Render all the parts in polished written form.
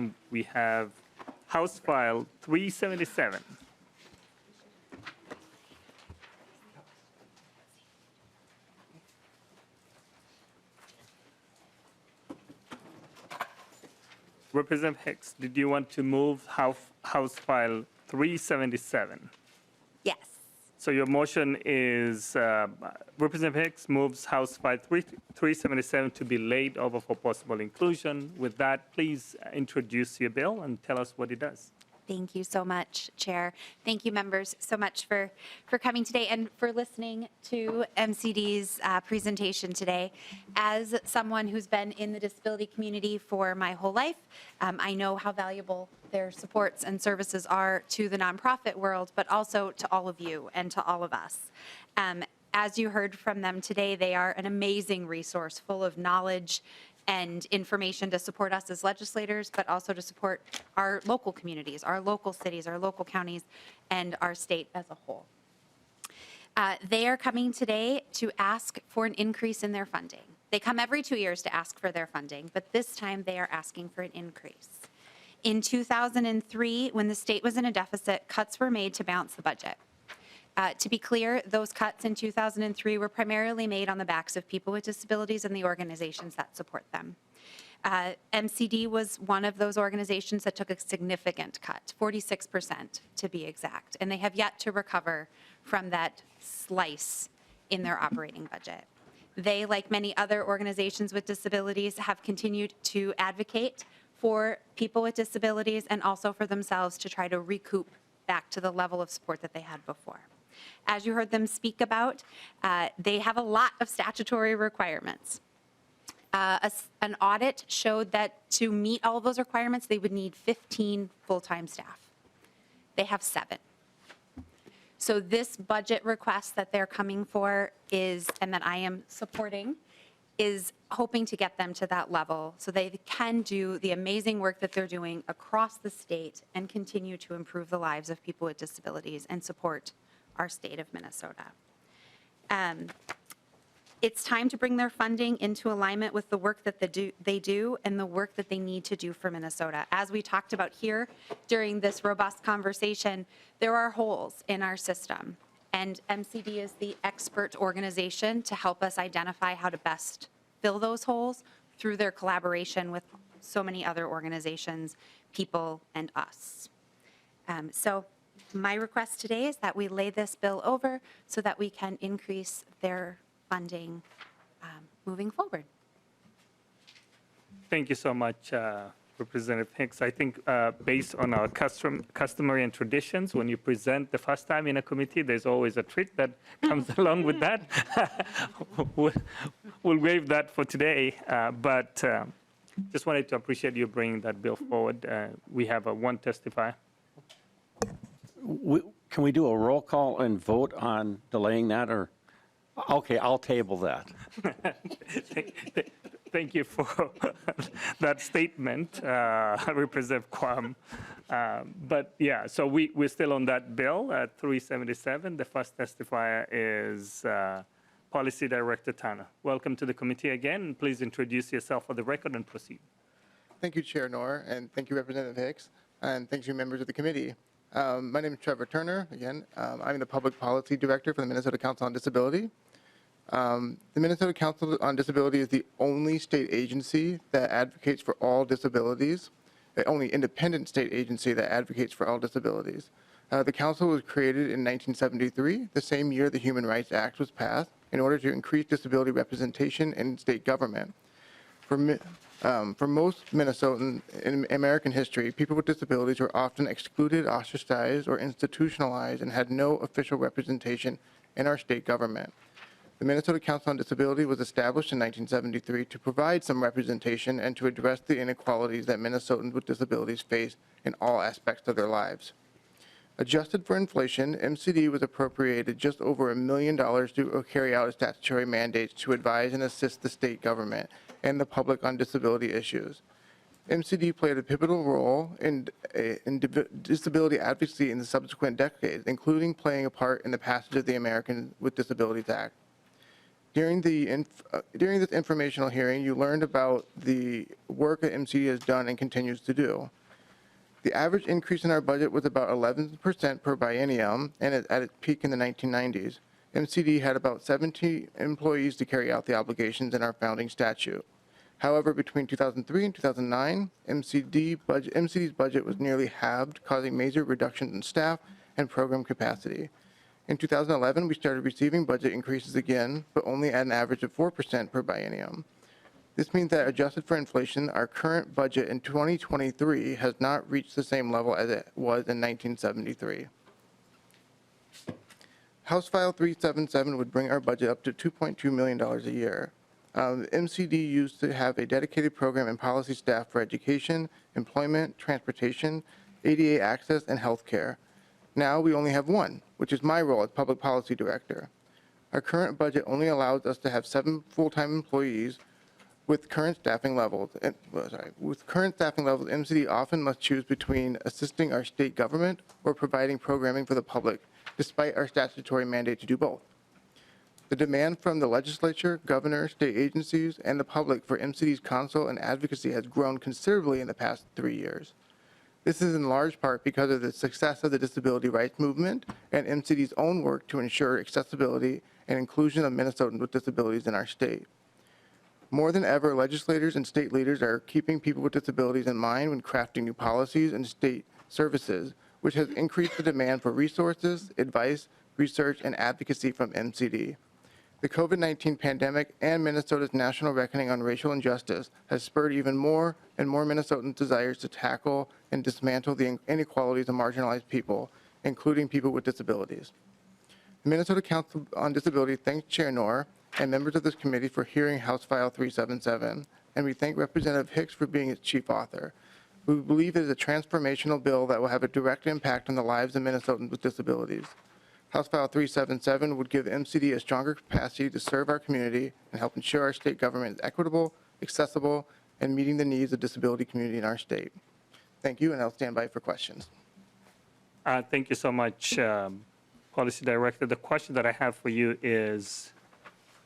And we have House File 377. Representative Hicks, did you want to move House File 377? Yes. So your motion is Representative Hicks moves House File 377 to be laid over for possible inclusion. With that, please introduce your bill and tell us what it does. Thank you so much, Chair. Thank you, members, so much for coming today and for listening to MCD's presentation today. As someone who's been in the disability community for my whole life, I know how valuable their supports and services are to the nonprofit world, but also to all of you and to all of us. As you heard from them today, they are an amazing resource full of knowledge and information to support us as legislators, but also to support our local communities, our local cities, our local counties, and our state as a whole. They are coming today to ask for an increase in their funding. They come every 2 years to ask for their funding, but this time they are asking for an increase. In 2003, when the state was in a deficit, cuts were made to balance the budget. To be clear, those cuts in 2003 were primarily made on the backs of people with disabilities and the organizations that support them. MCD was one of those organizations that took a significant cut, 46% to be exact, and they have yet to recover from that slice in their operating budget. They, like many other organizations with disabilities, have continued to advocate for people with disabilities and also for themselves to try to recoup back to the level of support that they had before. As you heard them speak about, they have a lot of statutory requirements. An audit showed that to meet all of those requirements, they would need 15 full-time staff. They have 7. So this budget request that they're coming for is, and that I am supporting, is hoping to get them to that level so they can do the amazing work that they're doing across the state and continue to improve the lives of people with disabilities and support our state of Minnesota. It's time to bring their funding into alignment with the work that they do and the work that they need to do for Minnesota. As we talked about here during this robust conversation, there are holes in our system, and MCD is the expert organization to help us identify how to best fill those holes through their collaboration with so many other organizations, people, and us. So my request today is that we lay this bill over so that we can increase their funding moving forward. Thank you so much, Representative Hicks. I think based on our customary and traditions, when you present the first time in a committee, there's always a treat that comes along with that. We'll waive that for today, but just wanted to appreciate you bringing that bill forward. We have one testifier. Can we do a roll call and vote on delaying that, or? Okay, I'll table that. Thank you for that statement, Representative Quam. But yeah, so we're still on that bill at 377. The first testifier is Policy Director Tanner. Welcome to the committee again. Please introduce yourself for the record and proceed. Thank you, Chair Knorr, and thank you, Representative Hicks, and thank you, members of the committee. My name is Trevor Turner. Again, I'm the Public Policy Director for the Minnesota Council on Disability. The Minnesota Council on Disability is the only state agency that advocates for all disabilities, the only independent state agency that advocates for all disabilities. The council was created in 1973, the same year the Human Rights Act was passed, in order to increase disability representation in state government. For most Minnesotans in American history, people with disabilities were often excluded, ostracized, or institutionalized and had no official representation in our state government. The Minnesota Council on Disability was established in 1973 to provide some representation and to address the inequalities that Minnesotans with disabilities face in all aspects of their lives. Adjusted for inflation, MCD was appropriated just over $1 million to carry out its statutory mandates to advise and assist the state government and the public on disability issues. MCD played a pivotal role in disability advocacy in the subsequent decades, including playing a part in the passage of the Americans with Disabilities Act. During this informational hearing, you learned about the work that MCD has done and continues to do. The average increase in our budget was about 11% per biennium, and at its peak in the 1990s. MCD had about 70 employees to carry out the obligations in our founding statute. However, between 2003 and 2009, MCD's budget was nearly halved, causing major reductions in staff and program capacity. In 2011, we started receiving budget increases again, but only at an average of 4% per biennium. This means that adjusted for inflation, our current budget in 2023 has not reached the same level as it was in 1973. House File 377 would bring our budget up to $2.2 million a year. MCD used to have a dedicated program and policy staff for education, employment, transportation, ADA access, and healthcare. Now we only have one, which is my role as public policy director. Our current budget only allows us to have 7 full-time employees. With current staffing levels, MCD often must choose between assisting our state government or providing programming for the public, despite our statutory mandate to do both. The demand from the legislature, governor, state agencies, and the public for MCD's counsel and advocacy has grown considerably in the past 3 years. This is in large part because of the success of the disability rights movement and MCD's own work to ensure accessibility and inclusion of Minnesotans with disabilities in our state. More than ever, legislators and state leaders are keeping people with disabilities in mind when crafting new policies and state services, which has increased the demand for resources, advice, research, and advocacy from MCD. The COVID-19 pandemic and Minnesota's national reckoning on racial injustice has spurred even more and more Minnesotans' desires to tackle and dismantle the inequalities of marginalized people, including people with disabilities. The Minnesota Council on Disability thanks Chair Knorr and members of this committee for hearing House File 377, and we thank Representative Hicks for being its chief author. We believe it is a transformational bill that will have a direct impact on the lives of Minnesotans with disabilities. House File 377 would give MCD a stronger capacity to serve our community and help ensure our state government is equitable, accessible, and meeting the needs of the disability community in our state. Thank you, and I'll stand by for questions. Thank you so much, Policy Director. The question that I have for you is,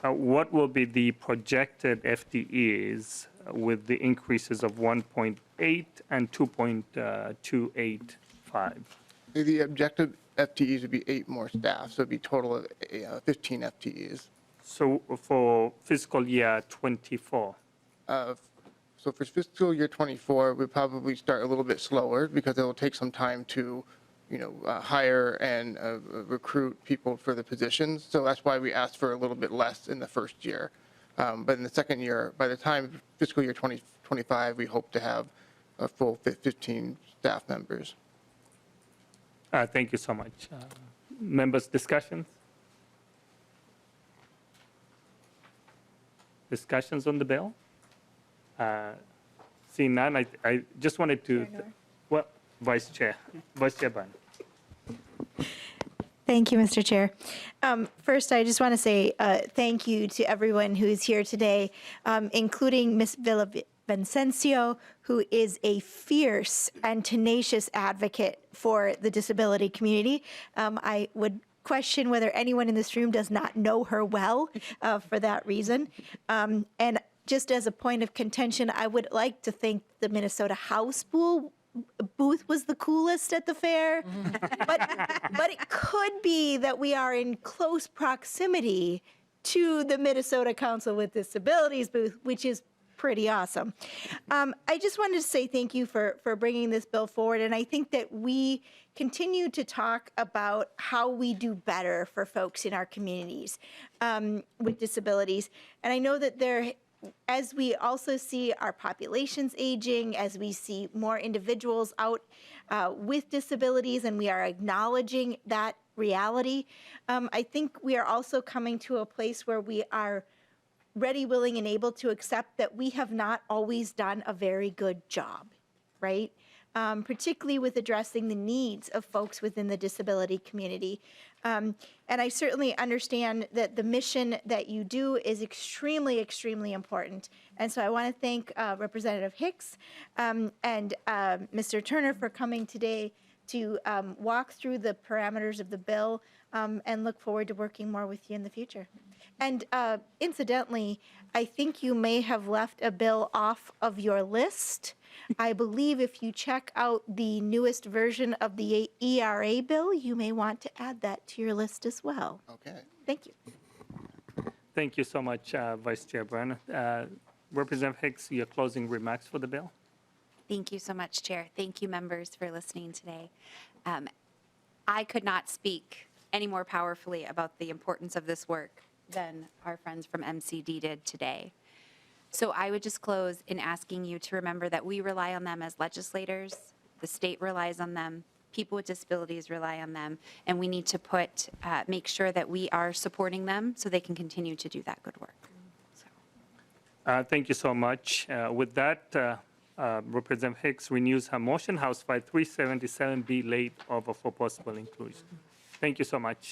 what will be the projected FTEs with the increases of 1.8 and 2.285? The objective FTEs would be 8 more staff, so it'd be a total of 15 FTEs. So for fiscal year 24? So for fiscal year 24, we'd probably start a little bit slower because it will take some time to hire and recruit people for the positions. So that's why we asked for a little bit less in the first year. But in the second year, by the time fiscal year 2025, we hope to have a full 15 staff members. Thank you so much. Members, discussions? Discussions on the bill? Seeing none, I just wanted to, well, Vice Chair Bunn. Thank you, Mr. Chair. First, I just want to say thank you to everyone who is here today, including Ms. Villavicencio, who is a fierce and tenacious advocate for the disability community. I would question whether anyone in this room does not know her well for that reason. And just as a point of contention, I would like to think the Minnesota House booth was the coolest at the fair, but it could be that we are in close proximity to the Minnesota Council with Disabilities booth, which is pretty awesome. I just wanted to say thank you for bringing this bill forward, and I think that we continue to talk about how we do better for folks in our communities with disabilities, and I know that as we also see our populations aging, as we see more individuals out with disabilities, and we are acknowledging that reality, I think we are also coming to a place where we are ready, willing, and able to accept that we have not always done a very good job, right? Particularly with addressing the needs of folks within the disability community. And I certainly understand that the mission that you do is extremely, extremely important. And so I want to thank Representative Hicks and Mr. Turner for coming today to walk through the parameters of the bill and look forward to working more with you in the future. And incidentally, I think you may have left a bill off of your list. I believe if you check out the newest version of the ERA bill, you may want to add that to your list as well. Okay. Thank you. Thank you so much, Vice Chair Byrne. Representative Hicks, your closing remarks for the bill? Thank you so much, Chair. Thank you, members, for listening today. I could not speak any more powerfully about the importance of this work than our friends from MCD did today. So I would just close in asking you to remember that we rely on them as legislators, the state relies on them, people with disabilities rely on them, and we need to make sure that we are supporting them so they can continue to do that good work. Thank you so much. With that, Representative Hicks renews her motion, House File 377 be laid over for possible inclusion. Thank you so much.